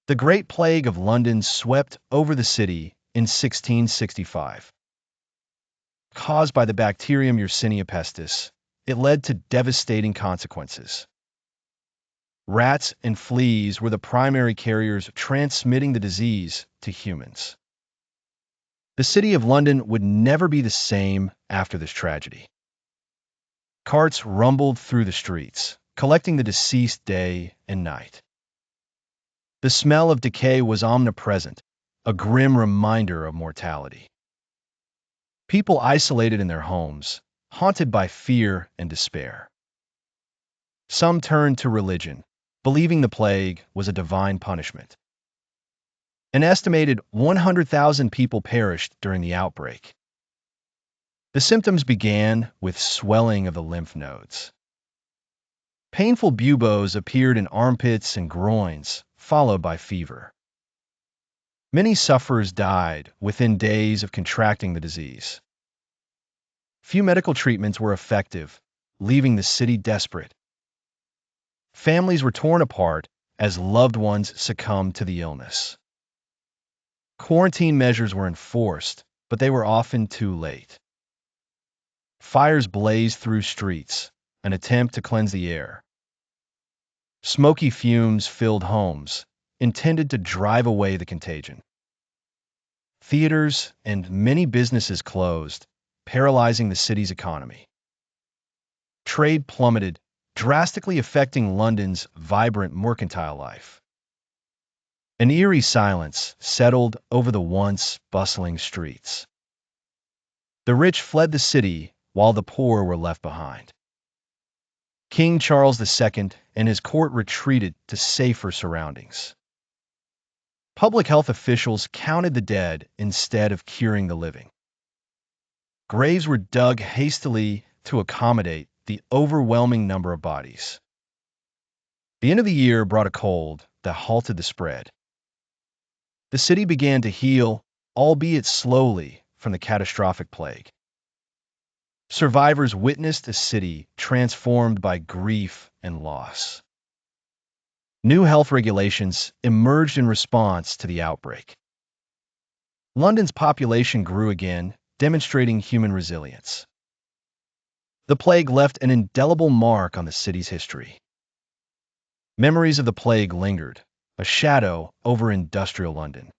The Great Plague of London swept over the city in 1665. Caused by the bacterium Yersinia pestis, it led to devastating consequences. Rats and fleas were the primary carriers transmitting the disease to humans. The city of London would never be the same after this tragedy. Carts rumbled through the streets, collecting the deceased day and night. The smell of decay was omnipresent, a grim reminder of mortality. People isolated in their homes, haunted by fear and despair. Some turned to religion, believing the plague was a divine punishment. An estimated 100,000 people perished during the outbreak. The symptoms began with swelling of the lymph nodes. Painful buboes appeared in armpits and groins, followed by fever. Many sufferers died within days of contracting the disease. Few medical treatments were effective, leaving the city desperate. Families were torn apart as loved ones succumbed to the illness. Quarantine measures were enforced, but they were often too late. Fires blazed through streets, an attempt to cleanse the air. Smoky fumes filled homes, intended to drive away the contagion. Theaters and many businesses closed, paralyzing the city's economy. Trade plummeted, drastically affecting London's vibrant mercantile life. An eerie silence settled over the once bustling streets. The rich fled the city while the poor were left behind. King Charles II and his court retreated to safer surroundings. Public health officials counted the dead instead of curing the living. Graves were dug hastily to accommodate the overwhelming number of bodies. The end of the year brought a cold that halted the spread. The city began to heal, albeit slowly, from the catastrophic plague. Survivors witnessed a city transformed by grief and loss. New health regulations emerged in response to the outbreak. London's population grew again, demonstrating human resilience. The plague left an indelible mark on the city's history. Memories of the plague lingered, a shadow over industrial London.